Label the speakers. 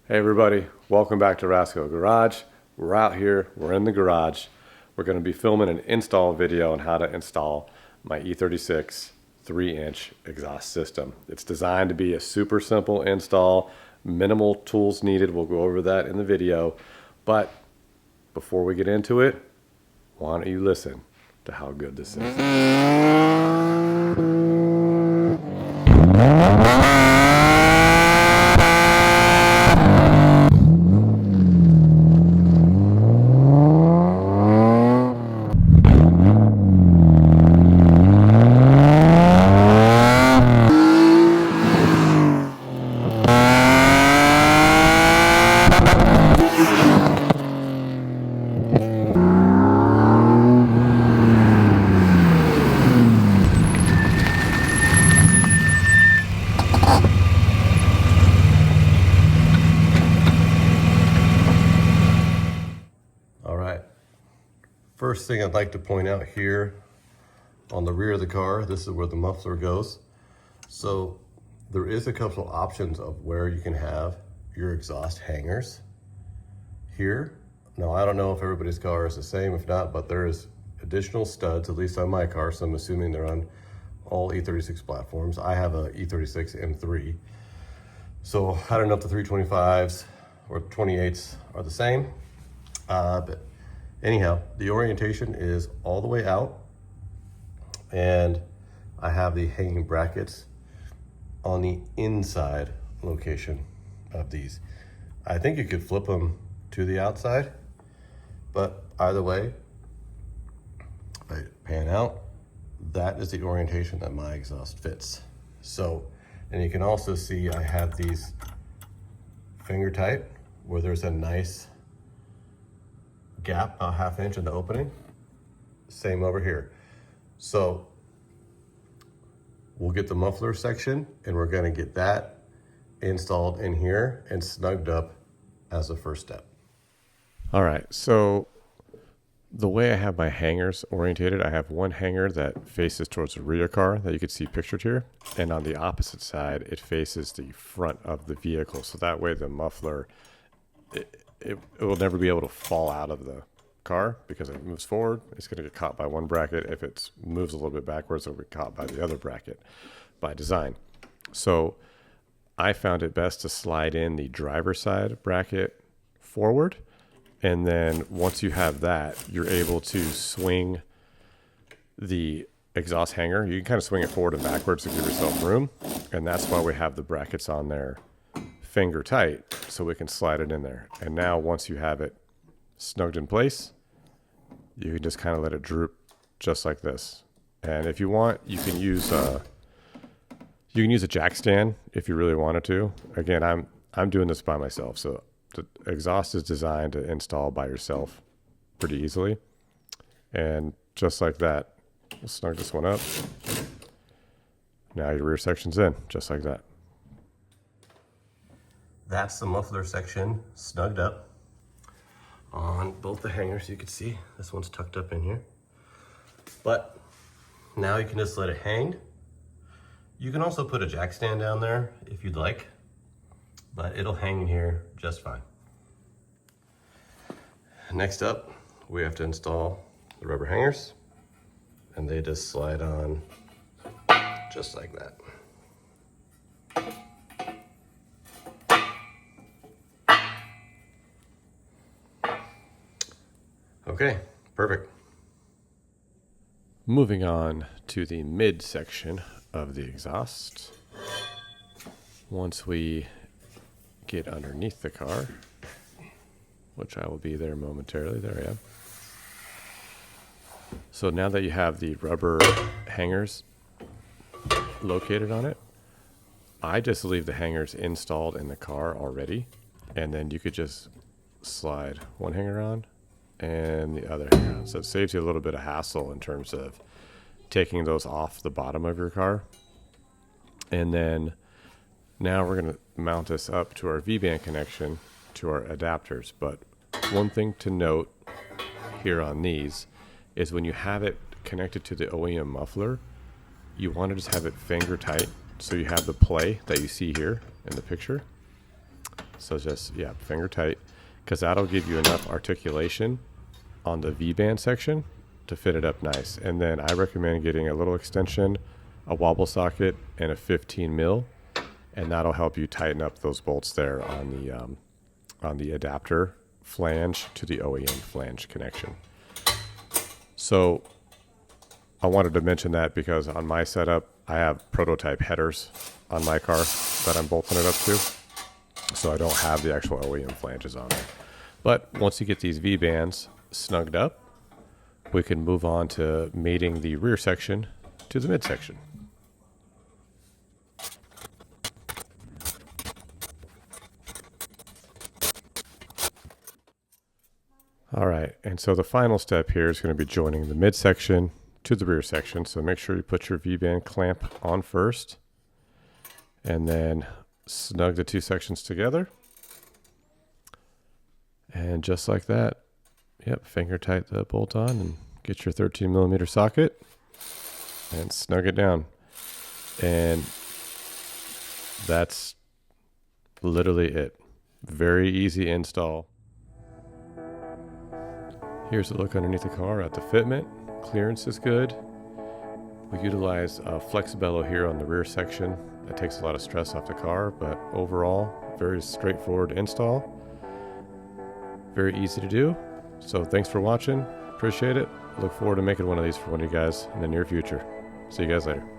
Speaker 1: Hey everybody, welcome back to Rasco Garage. We're out here, we're in the garage. We're going to be filming an install video on how to install my E36 3-inch exhaust system. It's designed to be a super simple install, minimal tools needed. We'll go over that in the video. But before we get into it, why don't you listen to how good this is. First thing I'd like to point out here on the rear of the car, this is where the muffler goes. So there is a couple of options of where you can have your exhaust hangers here. Now I don't know if everybody's car is the same, if not, but there is additional studs, at least on my car, so I'm assuming they're on all E36 platforms. I have a E36 M3. So I don't know if the 325s or 28s are the same, but anyhow, the orientation is all the way out, and I have the hanging brackets on the inside location of these. I think you could flip them to the outside, but either way, if I pan out, that is the orientation that my exhaust fits. So, and you can also see I have these finger tight where there's a nice gap, a ½ inch in the opening. Same over here. So we'll get the muffler section and we're going to get that installed in here and snugged up as a first step. All right, so the way I have my hangers orientated, I have one hanger that faces towards the rear car that you can see pictured here, and on the opposite side it faces the front of the vehicle, so that way the muffler it will never be able to fall out of the car because if it moves forward, it's going to get caught by one bracket. If it moves a little bit backwards, it'll be caught by the other bracket by design. So I found it best to slide in the driver's side bracket forward. And then once you have that, you're able to swing the exhaust hanger. You can kind of swing it forward and backwards to give yourself room. And that's why we have the brackets on there finger tight, so we can slide it in there. And now once you have it snugged in place, you can just kind of let it droop just like this. And if you want, you can use a jack stand if you really wanted to. Again, I'm doing this by myself, so the exhaust is designed to install by yourself pretty easily. And just like that, we'll snug this one up. Now your rear section's in, just like that. That's the muffler section snugged up on both the hangers. You can see this one's tucked up in here, but now you can just let it hang. You can also put a jack stand down there if you'd like, but it'll hang in here just fine. Next up, we have to install the rubber hangers, and they just slide on just like that. Okay, perfect. Moving on to the midsection of the exhaust. Once we get underneath the car, which I will be there momentarily, there I am. So now that you have the rubber hangers located on it, I just leave the hangers installed in the car already, and then you could just slide one hanger on and the other hanger on. So it saves you a little bit of hassle in terms of taking those off the bottom of your car. And then now we're going to mount this up to our V-band connection to our adapters. But one thing to note here on these is when you have it connected to the OEM muffler, you want to just have it finger tight so you have the play that you see here in the picture. So just, yeah, finger tight, because that'll give you enough articulation on the V-band section to fit it up nice. And then I recommend getting a little extension, a wobble socket, and a 15 mil, and that'll help you tighten up those bolts there on the adapter flange to the OEM flange connection. So I wanted to mention that because on my setup, I have prototype headers on my car that I'm bolting it up to. So I don't have the actual OEM flanges on there. But once you get these V-bands snugged up, we can move on to mating the rear section to the midsection. All right, and so the final step here is going to be joining the midsection to the rear section. So make sure you put your V-band clamp on first, and then snug the two sections together. And just like that, yep, finger tight the bolt on and get your 13 millimeter socket and snug it down. And that's literally it. Very easy install. Here's a look underneath the car at the fitment. Clearance is good. We utilize flex bellow here on the rear section. That takes a lot of stress off the car, but overall, very straightforward install. Very easy to do. So thanks for watching. Appreciate it. Look forward to making one of these for one of you guys in the near future. See you guys later.